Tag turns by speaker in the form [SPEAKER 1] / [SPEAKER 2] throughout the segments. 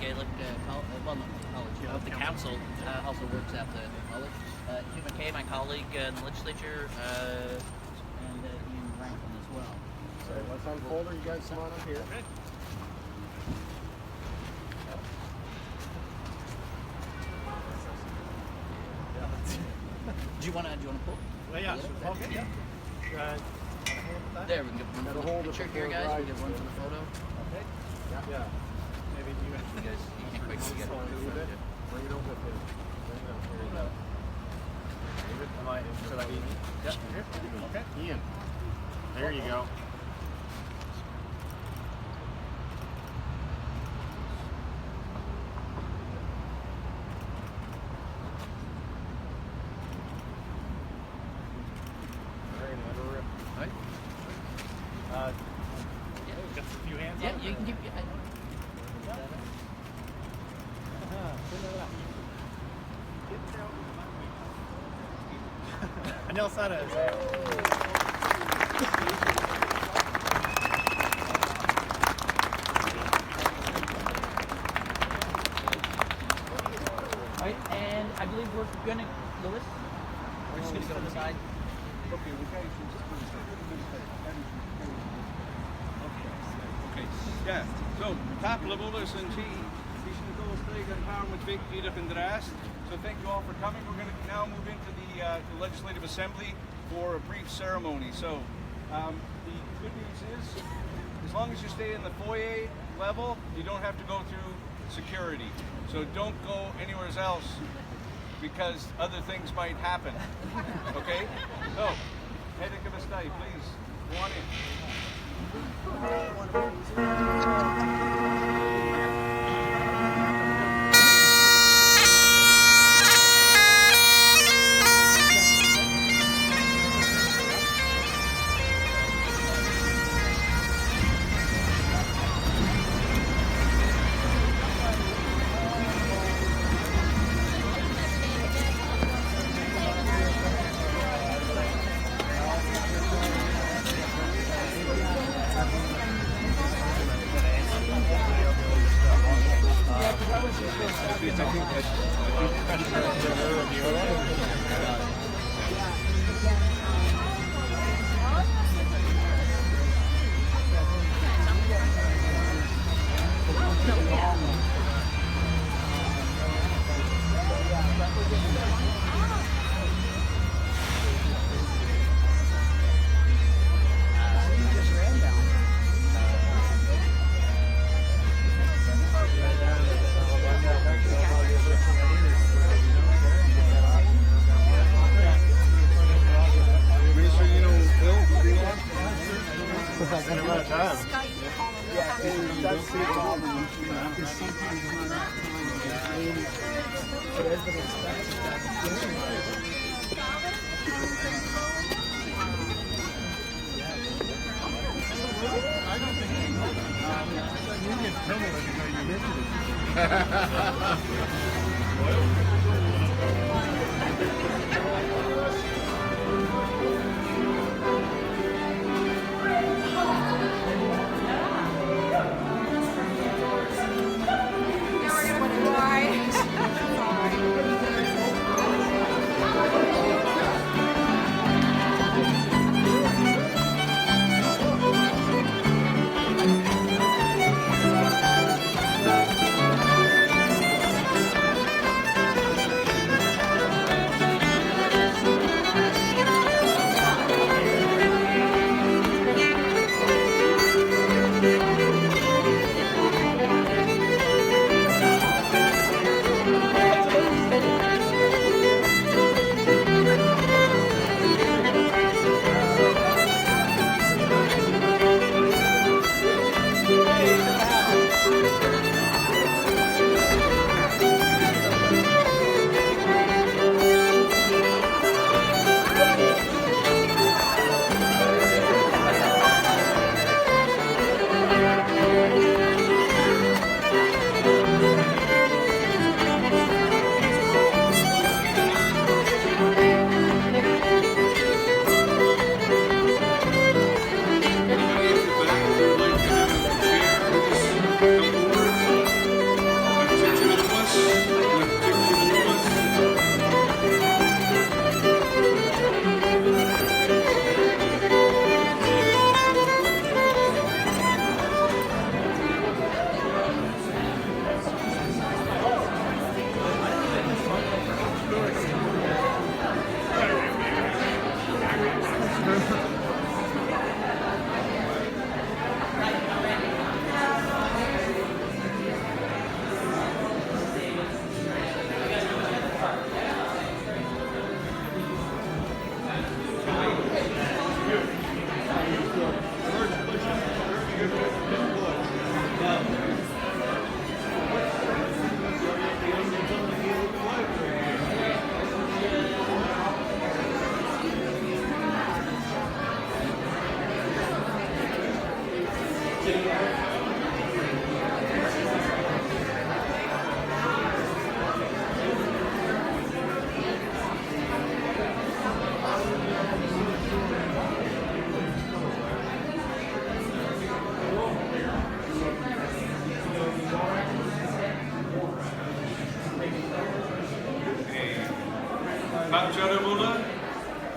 [SPEAKER 1] Gaelic college. The council also works at the college. Hugh McKay, my colleague in the legislature, and Ian Rankin as well.
[SPEAKER 2] So let's unfold her. You guys come on up here. Okay.
[SPEAKER 1] Do you want to pull?
[SPEAKER 2] Well, yeah. Okay. Yeah.
[SPEAKER 1] There, we can get one for the picture here, guys. We can get one for the photo.
[SPEAKER 2] Okay. Yeah. Maybe you
[SPEAKER 1] guys, you can't quite see it.
[SPEAKER 2] Bring it over with you. Bring it up. Here you go. David, should I be? Yep. Okay. Ian. There you go.
[SPEAKER 3] Got a few hands
[SPEAKER 1] yeah,
[SPEAKER 3] on it?
[SPEAKER 1] you can keep your head.
[SPEAKER 3] Anel Sada.
[SPEAKER 1] Right, and I believe we're gonna, Lewis, we're just gonna go to the side.
[SPEAKER 4] Okay, yeah, so tapla búlas and tea. So thank you all for coming. We're going to now move into the Legislative Assembly for a brief ceremony. So the good news is, as long as you stay in the foyer level, you don't have to go through security. So don't go anywhere else because other things might happen. Okay? So, Hedek of Astay, please, go on in.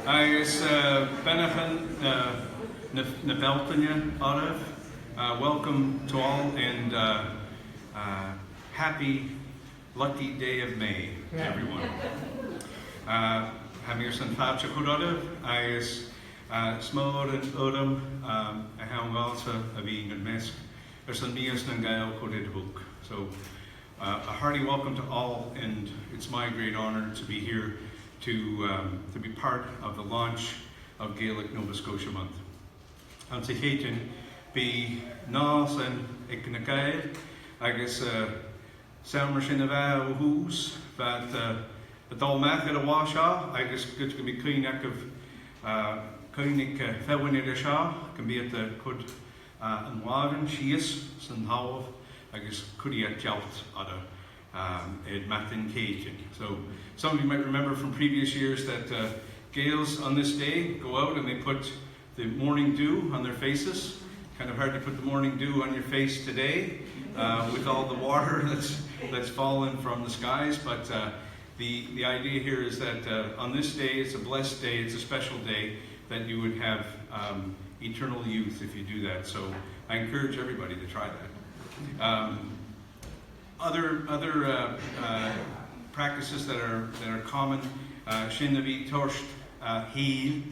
[SPEAKER 4] Agus Benachan na Beltanya Arav. Welcome to all and happy lucky day of May, everyone. Mìos nan Gàidheal agus smór an Urim a hawngalsa a bhí an mesk an Mìos nan Gàidheal. So a hearty welcome to all, and it's my great honor to be here to be part of the launch of Gaelic Nova Scotia Month. Antigonish be Mìos nan Gàidheal agus samar sin a bheith ó hús but dal meth at a washa agus good to be clean of cleaning fewin at a sha can be at the cud and wagon shees san hav agus cudi at jalt at a Mathin Cajun. So some of you might remember from previous years that Gaels on this day go out and they put the morning dew on their faces. Kind of hard to put the morning dew on your face today with all the water that's fallen from the skies, but the idea here is that on this day, it's a blessed day, it's a special day, that you would have eternal youth if you do that. So I encourage everybody to try that. Other practices that are common, sin na bhí torsht híl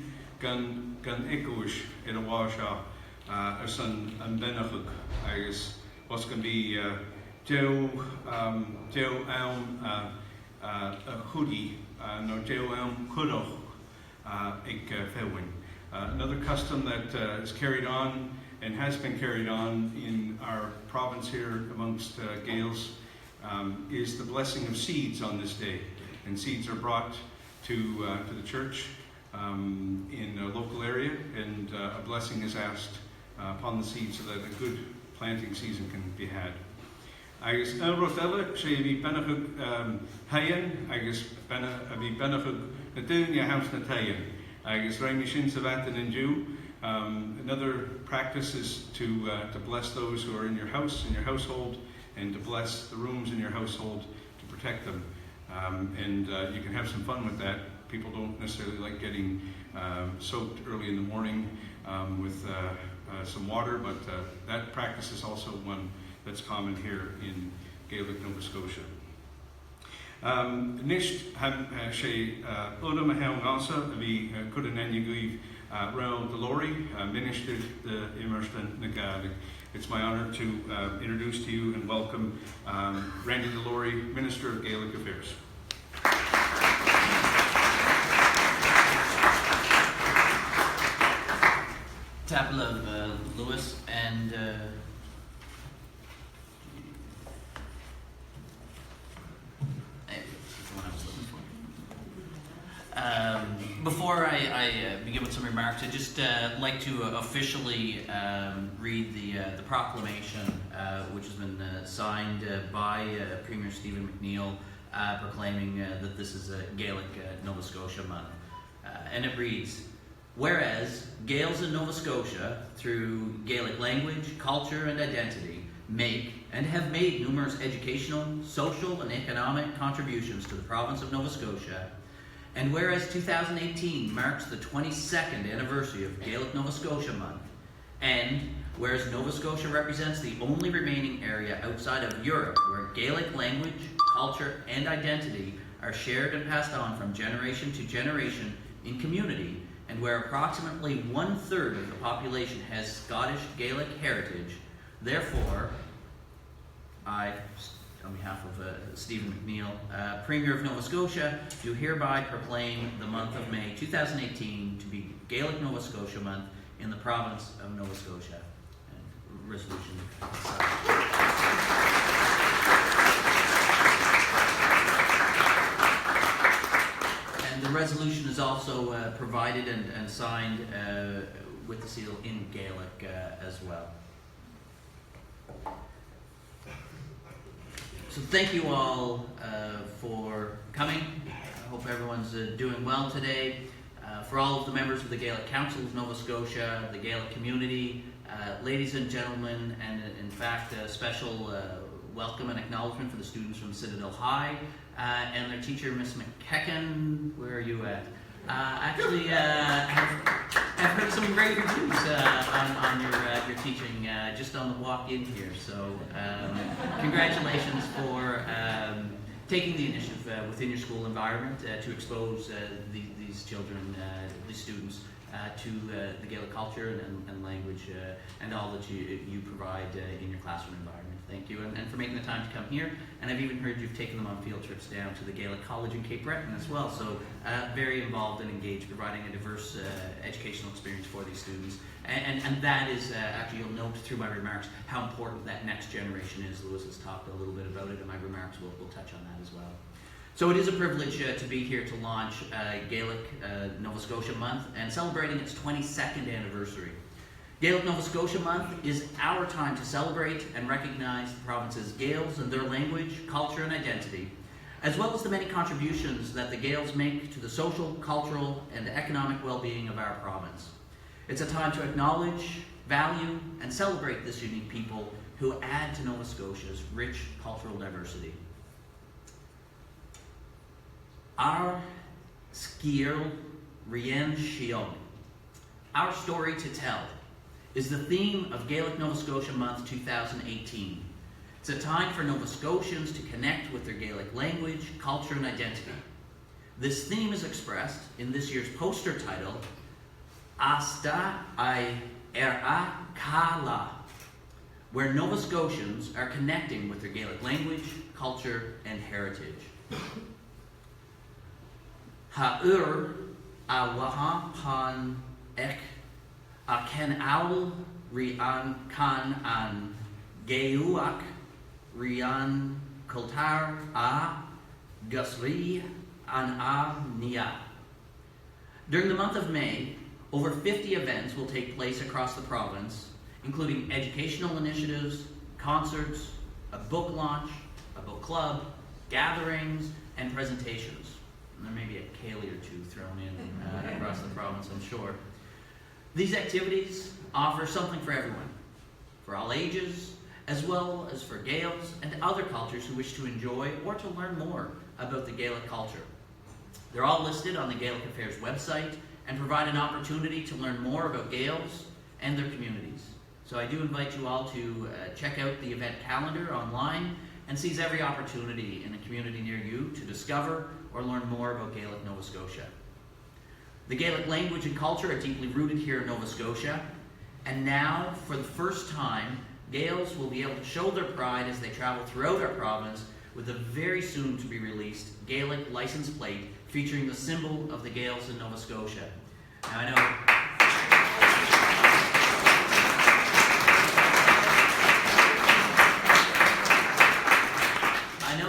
[SPEAKER 4] gan icúis in a washa as an benachug agus was can be Joe a hoodie no Joe kudoch ik fewin. Another custom that is carried on and has been carried on in our province here amongst Gaels is the blessing of seeds on this day. And seeds are brought to the church in a local area, and a blessing is asked upon the seed so that a good planting season can be had. Agus Rotella, sé bhí benachug hayan, agus bhí benachug na dúine house na tayan, agus raimi sin sa bhatan in Jew. Another practice is to bless those who are in your house, in your household, and to bless the rooms in your household to protect them. And you can have some fun with that. People don't necessarily like getting soaked early in the morning with some water, but that practice is also one that's common here in Gaelic Nova Scotia. Nisht sé Urim a hawngalsa a bhí cud an Antigonish Rail Delori, ministered the Iomairtean na Gàidhlig. It's my honor to introduce to you and welcome Randy Delori, Minister of Gaelic Affairs.
[SPEAKER 1] Tabla of Lewis and before I begin with some remarks, I'd just like to officially read the proclamation which has been signed by Premier Stephen McNeill proclaiming that this is a Gaelic Nova Scotia month. And it reads, whereas Gaels in Nova Scotia, through Gaelic language, culture and identity, make and have made numerous educational, social and economic contributions to the province of Nova Scotia, and whereas 2018 marks the 22nd anniversary of Gaelic Nova Scotia Month, and whereas Nova Scotia represents the only remaining area outside of Europe where Gaelic language, culture, and identity are shared and passed on from generation to generation in community, and where approximately 1/3 of the population has Scottish Gaelic heritage, therefore, I, on behalf of Stephen McNeill, Premier of Nova Scotia, do hereby proclaim the month of May 2018 to be Gaelic Nova Scotia Month in the province of Nova Scotia. And resolution. And the resolution is also provided and signed with the seal in Gaelic as well. thank you all for coming. I hope everyone's doing well today. For all of the members of the Gaelic Council of Nova Scotia, the Gaelic community, ladies and gentlemen, and in fact a special welcome and acknowledgement for the students from Citadel High and their teacher, Miss McKecken. Where are you at? Actually, I've heard some great reviews on your teaching just on the walk in here. So congratulations for taking the initiative within your school environment to expose these children, these students, to the Gaelic culture and language and all that you provide in your classroom environment. Thank you, and for making the time to come here. And I've even heard you've taken them on field trips down to the Gaelic College in Cape Breton as well. So very involved and engaged, providing a diverse educational experience for these students. And that is, actually you'll note through my remarks, how important that next generation is. Lewis has talked a little bit about it, and my remarks will touch on that as well. So it is a privilege to be here to launch Gaelic Nova Scotia Month and celebrating its 22nd anniversary. Gaelic Nova Scotia Month is our time to celebrate and recognize the province's Gaels and their language, culture, and identity, as well as the many contributions that the Gaels make to the social, cultural, and economic well-being of our province. It's a time to acknowledge, value, and celebrate this unique people who add to Nova Scotia's rich cultural diversity. Our Sgil Rian Shiog, our story to tell, is the theme of Gaelic Nova Scotia Month 2018. It's a time for Nova Scotians to connect with their Gaelic language, culture, and identity. This theme is expressed in this year's poster title, Asta I Era Kala, where Nova Scotians are connecting with their Gaelic language, culture, and heritage. Ha'ur a waha pan ek a ken owl rian kan an geuak rian kultar a gusri an a nia. During the month of May, over 50 events will take place across the province, including educational initiatives, concerts, a book launch, a book club, gatherings, and presentations. And there may be a ceilidh or two thrown in across the province, I'm sure. These activities offer something for everyone, for all ages, as well as for Gaels and other cultures who wish to enjoy or to learn more about the Gaelic culture. They're all listed on the Gaelic Affairs website and provide an opportunity to learn more about Gaels and their communities. So I do invite you all to check out the event calendar online and seize every opportunity in a community near you to discover or learn more about Gaelic Nova Scotia. The Gaelic language and culture are deeply rooted here in Nova Scotia, and now, for the first time, Gaels will be able to show their pride as they travel throughout our province with a very soon to be released Gaelic license plate featuring the symbol of the Gaels in Nova Scotia. Now I know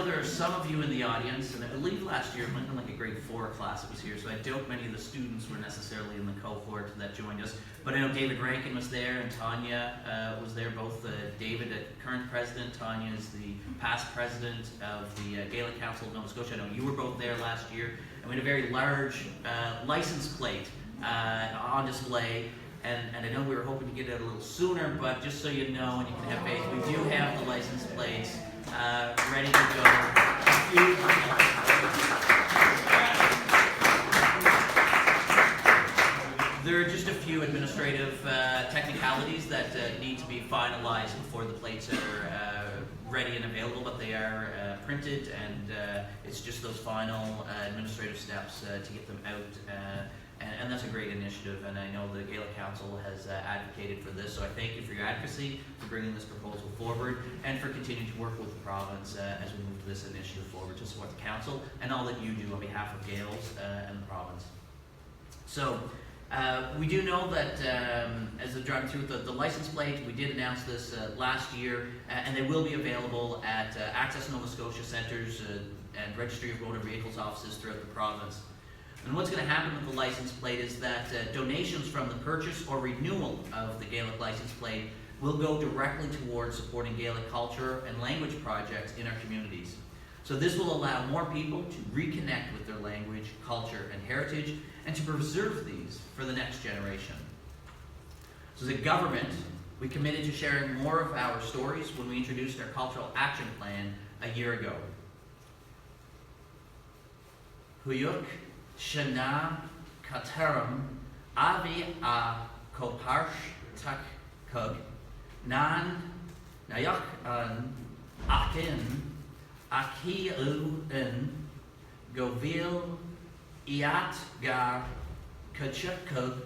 [SPEAKER 1] there are some of you in the audience, and I believe last year it might have been like a grade 4 class that was here, so I doubt many of the students were necessarily in the cohort that joined us. But I know David Rankin was there, and Tanya was there, both David, current president, Tanya is the past president of the Gaelic Council of Nova Scotia. I know you were both there last year, and we had a very large license plate on display. And I know we were hoping to get it a little sooner, but just so you know, and you can have faith, we do have the license plates ready to go. There are just a few administrative technicalities that need to be finalized before the plates are ready and available, but they are printed, and it's just those final administrative steps to get them out. And that's a great initiative, and I know the Gaelic Council has advocated for this, so I thank you for your advocacy, for bringing this proposal forward, and for continuing to work with the province as we move this initiative forward to support the Council and all that you do on behalf of Gaels and the province. So, we do know that as they're driving through the license plate, we did announce this last year, and they will be available at Access Nova Scotia centres and Registry of Motor Vehicles offices throughout the province. And what's going to happen with the license plate is that donations from the purchase or renewal of the Gaelic license plate will go directly towards supporting Gaelic culture and language projects in our communities. So this will allow more people to reconnect with their language, culture, and heritage, and to preserve these for the next generation. So as a government, we committed to sharing more of our stories when we introduced our cultural action plan a year ago. Huyuk Shana Kataram Avi A Koparsh Tak Kug Nan Nayak An Akin Aki U In Govil Iat Gar Kachuk Kug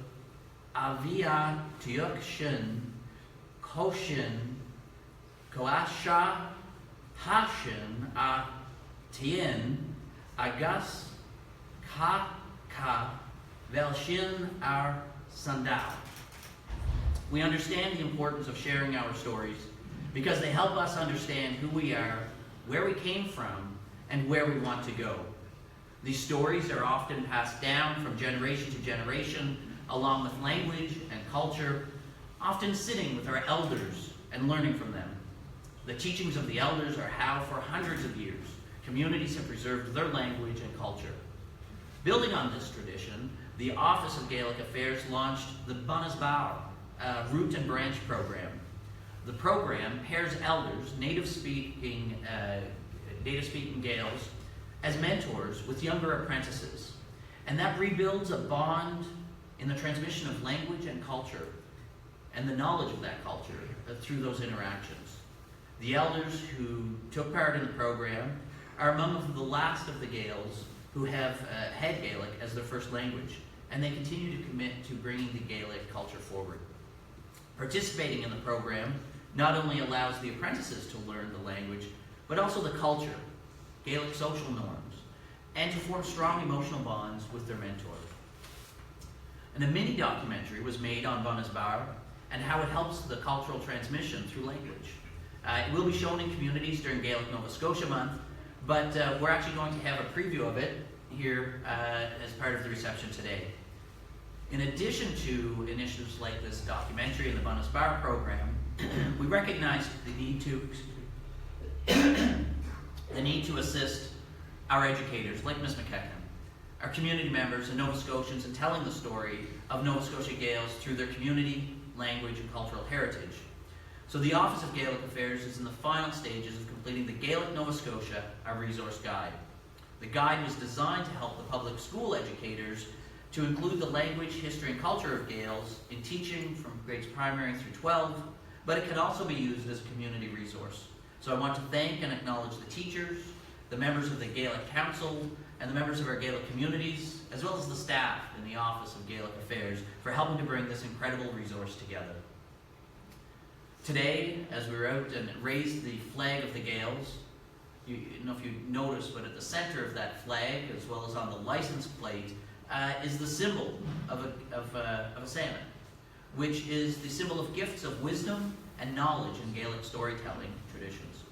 [SPEAKER 1] Avia Tuyuk Shin Koshin Koasha Hashin A Tien Agas Ka Velshin Ar Sandal. We understand the importance of sharing our stories because they help us understand who we are, where we came from, and where we want to go. These stories are often passed down from generation to generation, along with language and culture, often sitting with our elders and learning from them. The teachings of the elders are how, for hundreds of years, communities have preserved their language and culture. Building on this tradition, the Office of Gaelic Affairs launched the Bunasbau Root and Branch program. The program pairs elders, native-speaking Gaels, as mentors with younger apprentices, and that rebuilds a bond in the transmission of language and culture, and the knowledge of that culture through those interactions. The elders who took part in the program are among the last of the Gaels who have had Gaelic as their first language, and they continue to commit to bringing the Gaelic culture forward. Participating in the program not only allows the apprentices to learn the language, but also the culture, Gaelic social norms, and to form strong emotional bonds with their mentor. And a mini documentary was made on Bunasbau and how it helps the cultural transmission through language. It will be shown in communities during Gaelic Nova Scotia month, but we're actually going to have a preview of it here as part of the reception today. In addition to initiatives like this documentary and the Bunasbau program, we recognized the need to assist our educators, like Ms. McKechnie, our community members and Nova Scotians in telling the story of Nova Scotia Gaels through their community, language, and cultural heritage. So the Office of Gaelic Affairs is in the final stages of completing the Gaelic Nova Scotia, our resource guide. The guide was designed to help the public school educators to include the language, history, and culture of Gaels in teaching from grades primary through 12, but it can also be used as a community resource. So I want to thank and acknowledge the teachers, the members of the Gaelic Council, and the members of our Gaelic communities, as well as the staff in the Office of Gaelic Affairs for helping to bring this incredible resource together. Today, as we were out and raised the flag of the Gaels, I don't know if you noticed, but at the center of that flag, as well as on the license plate, is the symbol of a salmon, which is the symbol of gifts of wisdom and knowledge in Gaelic storytelling traditions.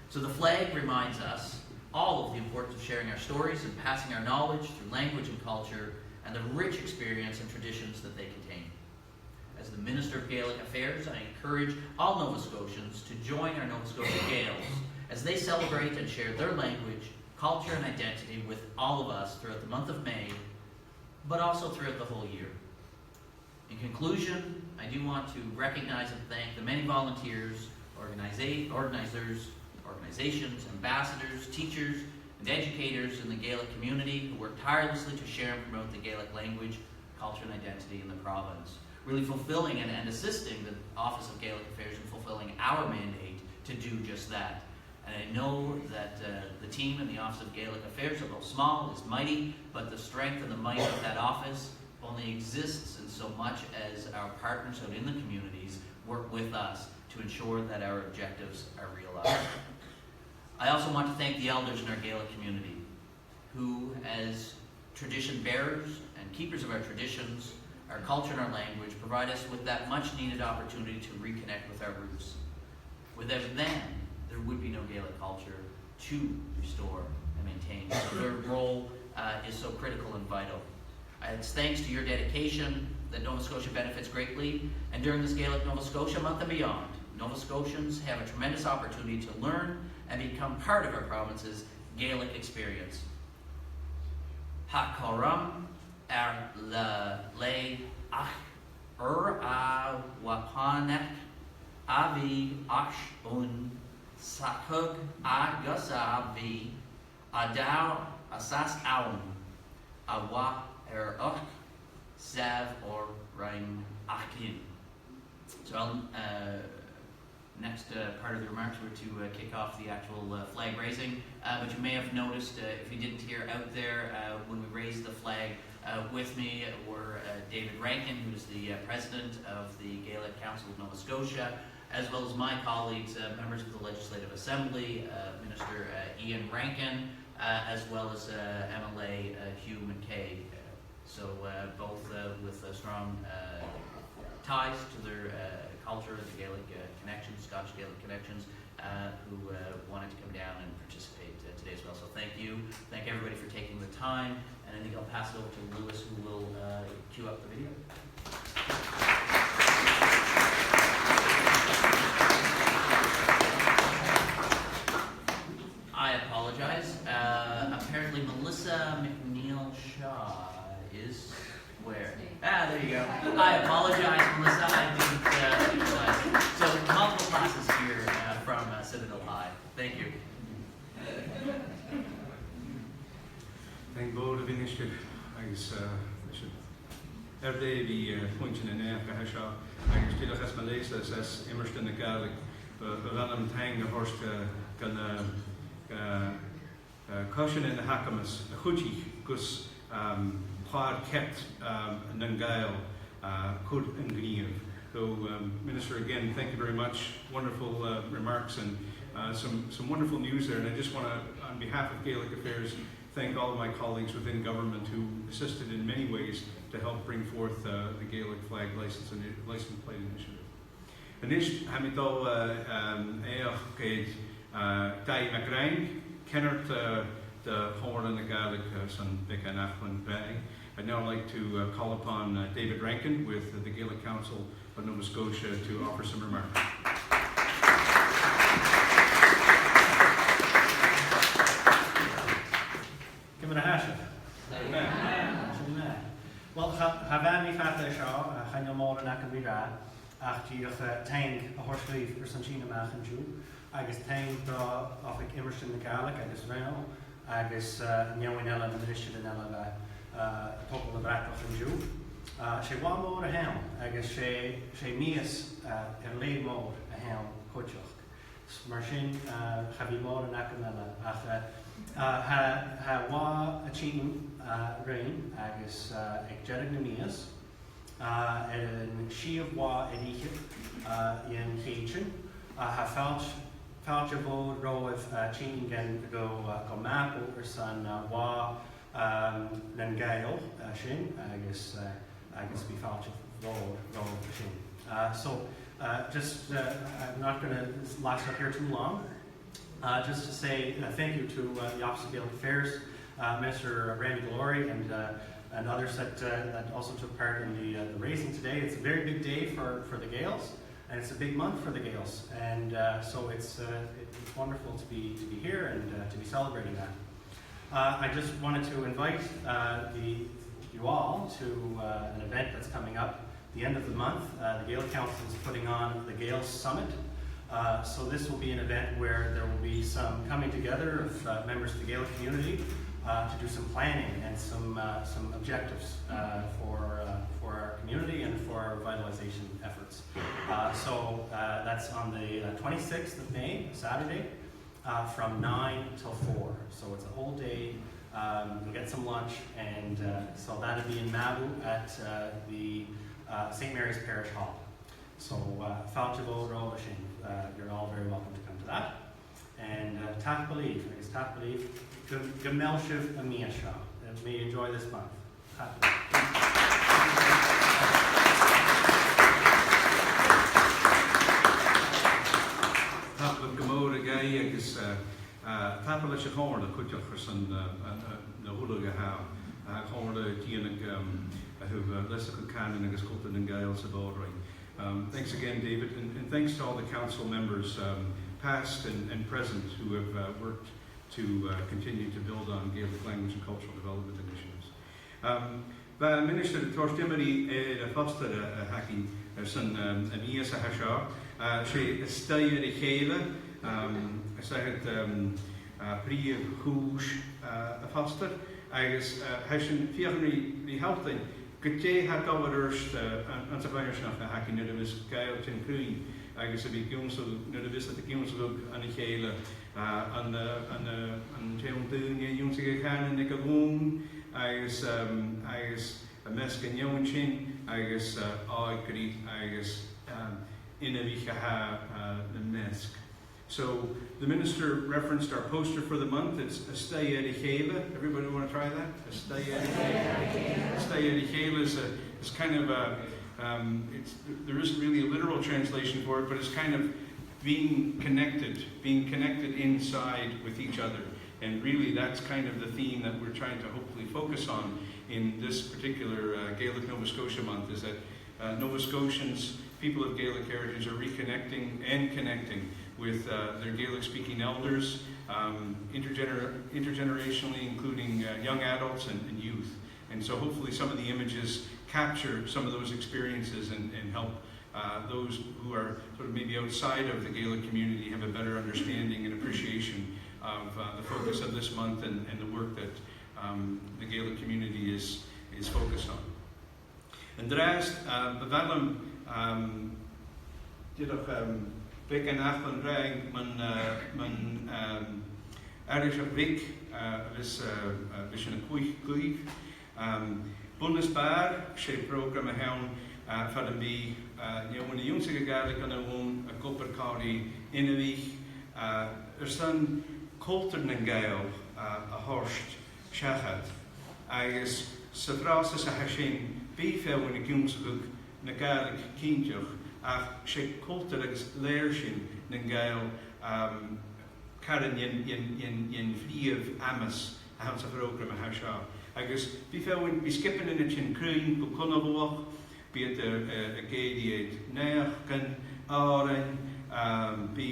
[SPEAKER 1] So the flag reminds us all of the importance of sharing our stories and passing our knowledge through language and culture and the rich experience and traditions that they contain. As the Minister of Gaelic Affairs, I encourage all Nova Scotians to join our Nova Scotia Gaels as they celebrate and share their language, culture, and identity with all of us throughout the month of May, but also throughout the whole year. In conclusion, I do want to recognize and thank the many volunteers, organizers, organizations, ambassadors, teachers, and educators in the Gaelic community who work tirelessly to share and promote the Gaelic language, culture, and identity in the province, really fulfilling and assisting the Office of Gaelic Affairs in fulfilling our mandate to do just that. And I know that the team in the Office of Gaelic Affairs, although small, is mighty, but the strength and the might of that office only exists in so much as our partners out in the communities work with us to ensure that our objectives are realized. I also want to thank the elders in our Gaelic community, who, as tradition bearers and keepers of our traditions, our culture and our language, provide us with that much needed opportunity to reconnect with our roots. Without them, there would be no Gaelic culture to restore and maintain. So their role is so critical and vital. It's thanks to your dedication that Nova Scotia benefits greatly, and during this Gaelic Nova Scotia month and beyond, Nova Scotians have a tremendous opportunity to learn and become part of our province's Gaelic experience. Ha Coram le ach a wapanek avi ach un sakug agasa vi adaw asas aun awa ach zav or rain akin. So next part of the remarks were to kick off the actual flag raising, but you may have noticed, if you didn't hear out there, when we raised the flag, with me were David Rankin, who's the president of the Gaelic Council of Nova Scotia, as well as my colleagues, members of the Legislative Assembly, Minister Ian Rankin, as well as MLA Hugh McKay. So both with strong ties to their culture, the Gaelic connections, Scottish Gaelic connections, who wanted to come down and participate today as well. So thank you. Thank everybody for taking the time. And I think I'll pass it over to Lewis, who will cue up the video. I apologize. Apparently Melissa McNeil Shaw is where? Ah, there you go. I apologize, Melissa. I didn't realize. So multiple classes here from Citadel High. Thank you.
[SPEAKER 5] Thank God of initiative. I should every day point in the neck. I still has Malaysia as Iomairtean na Gàidhlig. But I'm thanking the horse caution in the hakamas. The Huji because Pod kept nan Gàidheal could and green. So Minister, again, thank you very much. Wonderful remarks and some wonderful news there. And I just want to, on behalf of Gaelic Affairs, thank all of my colleagues within government who assisted in many ways to help bring forth the Gaelic flag license plate initiative. Anish hamidol each dai magrain kennert the horn and the Gaelic son bekanachlan bay. I'd now like to call upon David Rankin with the Gaelic Council of Nova Scotia to offer some remarks.
[SPEAKER 3] Give it a hash. Well, Havani Fata Shaw, Hanyamor and Akamira, after Tang, a horse leaf, or Sanchina Machanju, I guess Tang, the of Iomairtean na Gaidhlig, I guess Reno, I guess Nyawinella and Mishinella, Topol of Bratov and Jew. She one more a helm, I guess she Mìos and lay mode a helm, Cochoch. Smarshin, Havi more and Akamella, ha wa achieving rain, I guess Gàidhlig na Mìos, and she of wa edich in Haitian, ha felt your vote row of changing and go Mabou or son wa nan Gàidheal shin, I guess we felt your vote row of shin. So just I'm not going to last up here too long. Just to say thank you to the Office of Gaelic Affairs, Minister Randy Glory, and others that also took part in the raising today. It's a very big day for the Gaels, and it's a big month for the Gaels, and so it's wonderful to be here and to be celebrating that. I just wanted to invite you all to an event that's coming up the end of the month. The Gaelic Council is putting on the Gaels Summit. So this will be an event where there will be some coming together of members of the Gaelic community to do some planning and some objectives for our community and for our revitalization efforts. So that's on the 26th of May, Saturday, from 9 till 4. So it's a whole day. You'll get some lunch, and so that'll be in Mabou at the St. Mary's Parish Hall. So, Falchivo Rolashin, you're all very welcome to come to that. And Tak Believe, I guess Tak Believe, Gamelshiv Amiasha. May you enjoy this month. Tak
[SPEAKER 5] Tapla Gamora Gay, I guess Tapla Shahorn, the Kutchafers and the Hulaga How. chomhla díanag who Lessica Cannon and Sculpted and Gael Sabaldry. Thanks again, David, and thanks to all the council members, past and present, who have worked to continue to build on Gaelic language and cultural development initiatives. Minister Tortimari Foster Haki son Mìos nan Gàidheal, she Staya Gàidheal, I said Priya Hoosh Foster, I guess Hashin Fiachni Halting. Gute hat allereerst aan zijn vingers nog hakken naar de wis Gael ten Queen. Eigenlijk heb ik jongens naar de wis dat ik jongens ook aan het gele aan Jean Doen jongens gegaan en ik gewoon eigenlijk een mes kan jongens in eigenlijk eigenlijk eigenlijk in een week de mes. So the minister referenced our poster for the month. It's a Stay at Gàidhlig. Everybody want to try that? A Stay at Gàidhlig. Stay at Gàidhlig is kind of a, there isn't really a literal translation for it, but it's kind of being connected inside with each other. And really that's kind of the theme that we're trying to hopefully focus on in this particular Gaelic Nova Scotia month, is that Nova Scotians, people of Gaelic heritage, are reconnecting and connecting with their Gaelic-speaking elders, intergenerationally, including young adults and youth. And so hopefully some of the images capture some of those experiences and help those who are sort of maybe outside of the Gaelic community have a better understanding and appreciation of the focus of this month and the work that the Gaelic community is focused on. And daarnaast bevallen Bek en af van rijn, mijn Irish week is een koeig. Bundesbaar, she programma hound van de mee. When de jongste Gaelic kan woon, een kopperkari in een week. Staan Coulter nan Gàidheal, a horst, shachat. Is sa frasa sa hashin, bifel in de jongste na Gaelic kindjoch. Ach sé Coulter agus léirsin nan Gàidheal caran in fríomh amas a han sa program a seo. Agus bí skipping in it sin cruin go conabhach, bí it a géidiad neach gan árain, bí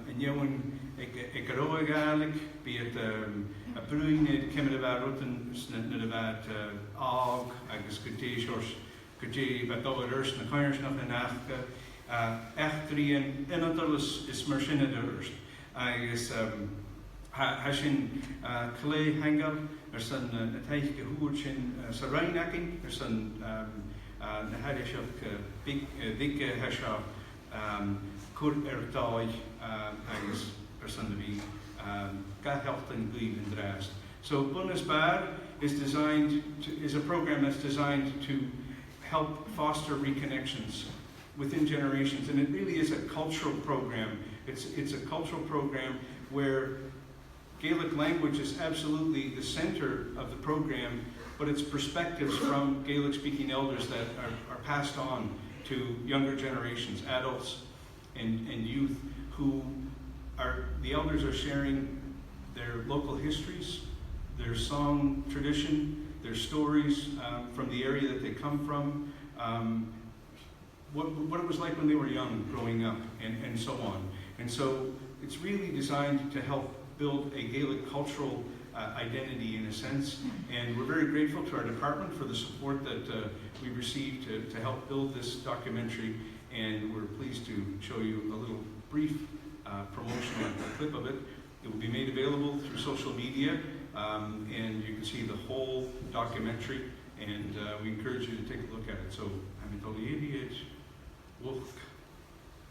[SPEAKER 5] an jewan ag roa Gaelic, bí it a brúinid cimid a bheit rutan na bheit ág agus go téisiors Gajé bij Dollarers na Kairs nog in Afrika. Echt drieën en alles is maar zin in de rust. Is hashin clay hangel. Zijn het heilige hoertje sarijnakking. Zijn de heilige dikke hasha kur ertaai. Is zijn de wie geheld en gleed en draast. So Bundesbaar is a program that's designed to help foster reconnections within generations, and it really is a cultural program. It's a cultural program where Gaelic language is absolutely the center of the program, but it's perspectives from Gaelic-speaking elders that are passed on to younger generations, adults and youth, who the elders are sharing their local histories, their song tradition, their stories from the area that they come from, what it was like when they were young growing up, and so on. And so it's really designed to help build a Gaelic cultural identity in a sense, and we're very grateful to our department for the support that we received to help build this documentary, and we're pleased to show you a little brief promotional clip of it. It will be made available through social media, and you can see the whole documentary, and we encourage you to take a look at it. So I'm told you it's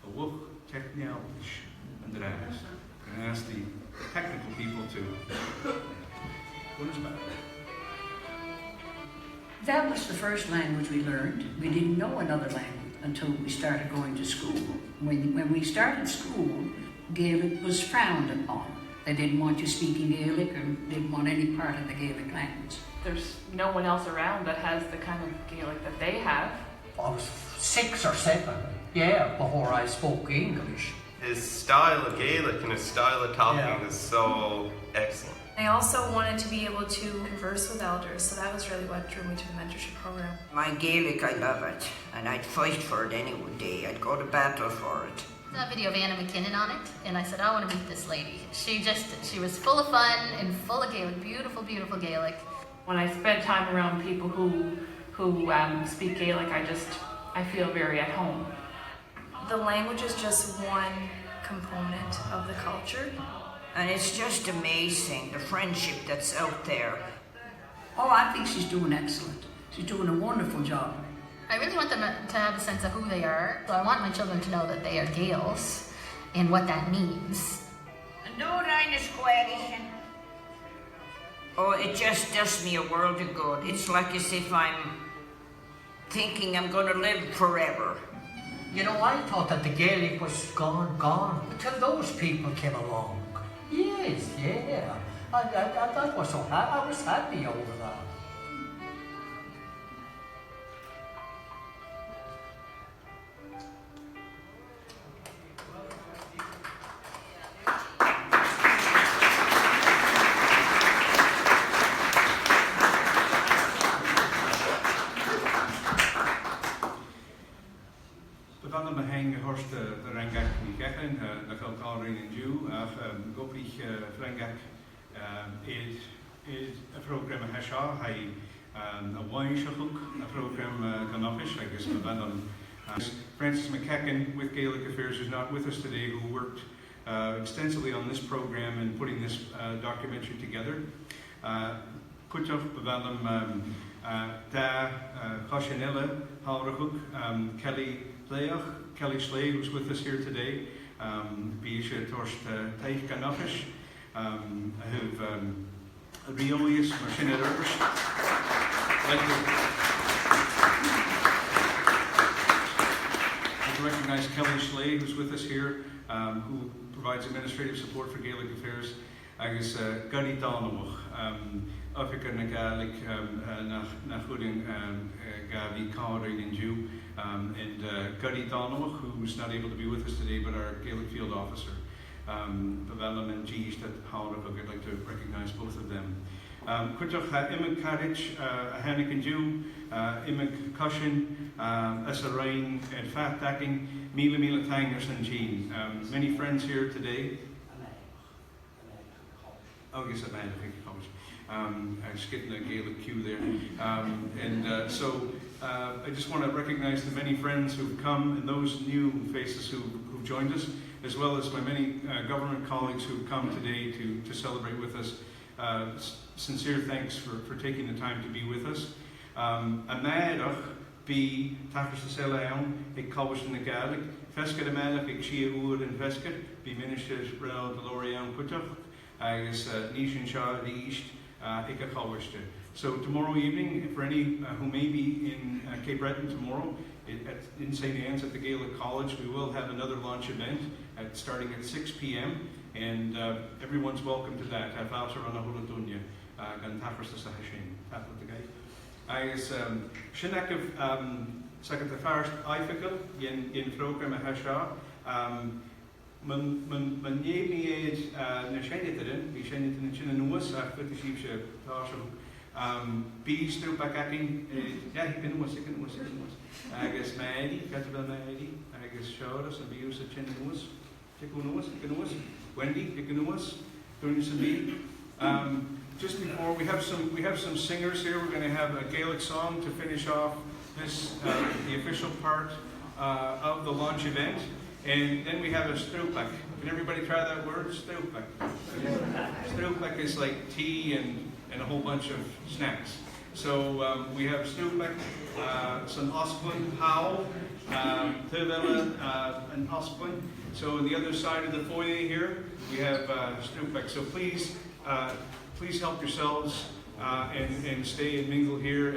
[SPEAKER 5] a technology, and that I'm going to ask the technical people to understand.
[SPEAKER 6] That was the first language we learned. We didn't know another language until we started going to school. When we started school, Gaelic was frowned upon. They didn't want you speaking Gaelic or didn't want any part of the Gaelic language.
[SPEAKER 7] There's no one else around that has the kind of Gaelic that they have.
[SPEAKER 8] I was 6 or 7, yeah, before I spoke English. his style of Gaelic and his style of talking is so excellent.
[SPEAKER 9] I also wanted to be able to converse with elders, so that was really what drew me to the mentorship program.
[SPEAKER 10] My Gaelic, I love it, and I'd fight for it any day. I'd go to battle for it.
[SPEAKER 11] A video of Anna McKinnon on it, and I said, I want to meet this lady. She was full of fun and full of Gaelic, beautiful, beautiful Gaelic.
[SPEAKER 7] When I spend time around people who speak Gaelic, I feel very at home.
[SPEAKER 9] The language is just one component of the culture.
[SPEAKER 10] And it's just amazing, the friendship that's out there.
[SPEAKER 6] Oh, I think she's doing excellent. She's doing a wonderful job.
[SPEAKER 11] I really want them to have a sense of who they are. So I want my children to know that they are Gaels and what that means.
[SPEAKER 10] Oh, it just does me a world of good. It's like as if I'm thinking I'm going to live forever.
[SPEAKER 12] You know, I thought that the Gaelic was gone, until those people came along. Yes, yeah. I was so happy. I was happy over that.
[SPEAKER 5] Befanda me hang horst de rangak ni gechen na kalkarin in Jew gopich rangak is a program a hasha hai a wine shahuk a program ganofish I guess befanda Francis McKecken with Gaelic Affairs is not with us today, who worked extensively on this program and putting this documentary together. Kutov befanda da Koshanella Halrahuk Kelly Kelly Slade, who's with us here today. Bisha Torst Teich Ganofish. I have Rioius Marcina Erbish. I'd like to recognize Kelly Slade, who's with us here, who provides administrative support for Gaelic Affairs. Agus Gàidhlig Africa na Gaelic nach Gooding Gavi Conrad in Jew, and Gàidhlig who's not able to be with us today, but our Gaelic field officer. Pavelam and Gish that I'd like to recognize both of them. Kutach Imig Kadich, a Hanik and Jew, Imig Cushion, Asarain, and Fat Dacking, Mila Tangers and Jean. Many friends here today. Oh, yes, I think I was getting a Gaelic cue there. So I just want to recognize the many friends who've come and those new faces who've joined us, as well as my many government colleagues who've come today to celebrate with us. Sincere thanks for taking the time to be with us. Amairach be tachas the selaun, ik kawish in the Gaelic, fesket amairach ik shia uur and fesket, be ministers rel the Lorian Kutach. Agus Nishan Shah the East Ika. So tomorrow evening, for any who may be in Cape Breton tomorrow, in St. Anne's at the Gaelic College, we will have another launch event starting at 6 p.m. and everyone's welcome to that. Agus Shinakav second the first Eifical in program a Hasha. Man neemnied na Shenitarin, be Shenitan in Nuas, after the sheep be still back acting, yeah, he can was. I guess Maddie, Catabel Maddie, I guess Shawdas and be used at Chenuas, Tikunuas, Wendy, Tikunuas, doing some beat. Just before we have some singers here, we're going to have a Gaelic song to finish off this the official part of the launch event. And then we have a strúpach. Can everybody try that word? Strúpach. Strúpach is like tea and a whole bunch of snacks. So we have strúpach, some osquin, how, tevela, and osquin. So on the other side of the foyer here, we have strúpach. So please help yourselves and stay and mingle here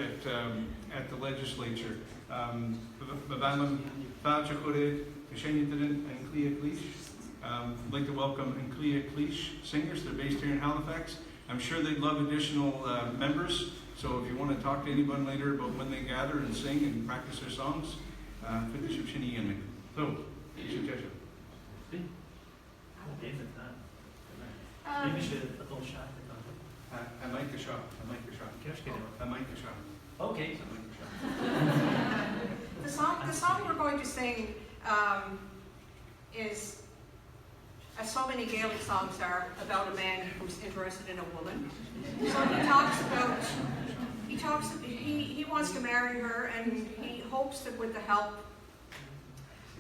[SPEAKER 5] at the legislature. I'd like to welcome Clia Cleash singers. They're based here in Halifax. I'm sure they'd love additional members. So if you want to talk to anyone later about when they gather and sing and practice their songs, so,
[SPEAKER 3] Maybe should a little shot.
[SPEAKER 5] I like the shot. I like the shot. I like the shot.
[SPEAKER 3] Okay.
[SPEAKER 5] I like the shot.
[SPEAKER 13] The song we're going to sing is, as so many Gaelic songs are, about a man who's interested in a woman. So he wants to marry her, and he hopes that with the help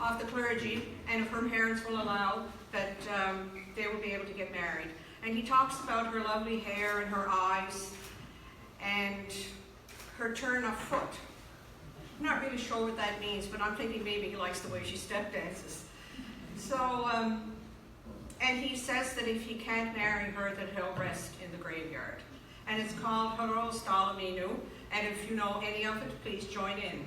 [SPEAKER 13] of the clergy, and if her parents will allow, that they will be able to get married. And he talks about her lovely hair and her eyes and her turn of foot. I'm not really sure what that means, but I'm thinking maybe he likes the way she step dances. So, and he says that if he can't marry her, that he'll rest in the graveyard. And it's called Hurro Stalaminu, and if you know any of it, please join in.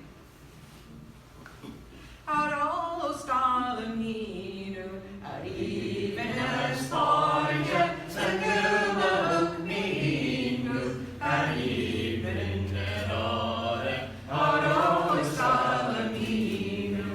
[SPEAKER 13] Hurro Stalaminu, Arrivenes Forge, Sangula Minu, Arrivenes Ore, Hurro Stalaminu,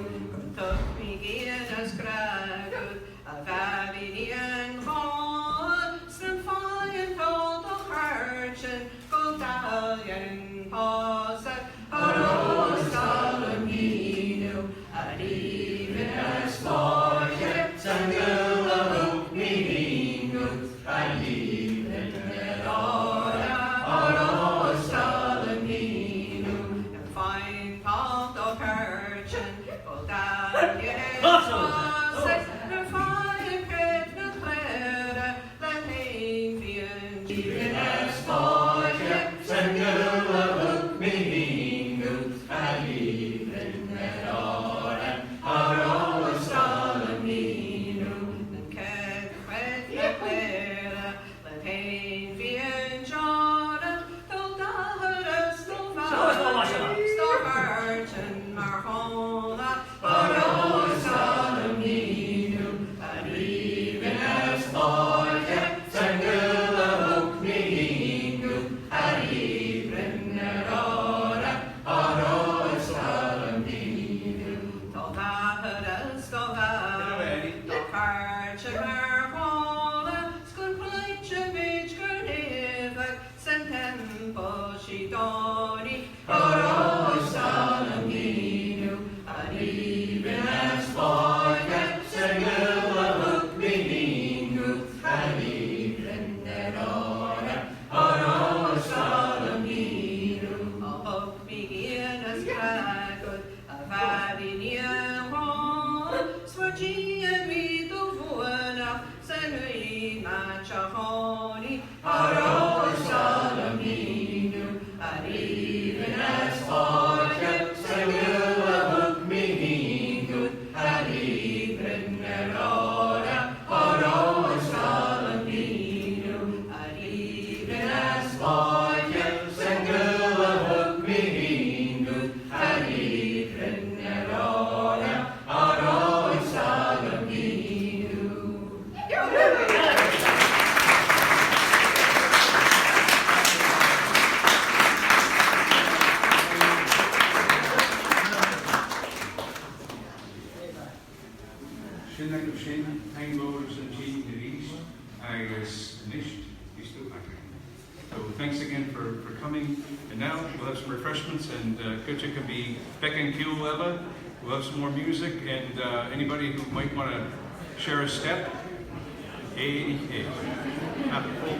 [SPEAKER 13] Tukmiginas Gragut, Avavinian Hall, Snapfine Told the Harchin, Goldalian Pause, Hurro Stalaminu, Arrivenes Forge, Sangula Minu, Arrivenes Ore, Hurro Stalaminu, and fine Told the Harchin, Goldalian Pause, and fine Pretna Clara, that ain't being Arrivenes Forge, Sangula Minu, Arrivenes Ore, Hurro Stalaminu, and Cat Pretna Clara, that ain't being Jordan, Goldahara Starchin Marhola, Hurro Stalaminu, Arrivenes Forge, Sangula Minu, Arrivenes Ore, Hurro Stalaminu, Goldahara Starchin Marhola, Skulpleitje Vitgernevak, Sentempo Shidoni, Hurro Stalaminu, Arrivenes Forge, Sangula Minu, Arrivenes Ore, Hurro Stalaminu, Hope Beginnas Kragut, Avadinian Hall, Swargia Vidovuna, Senui Machahoni, Hurro Stalaminu, Arrivenes Forge, Sangula Minu, Arrivenes Ore, Hurro Stalaminu, Arrivenes Forge, Sangula Minu, Arrivenes Ore, Hurro Stalaminu.
[SPEAKER 5] Sinnig of sin, hangovers and cheating the east, I was nished, you still back. So thanks again for coming. And now we'll have some refreshments, and Kutcha can be back in Kiel. We'll have some more music, and anybody who might want to share a step, have a full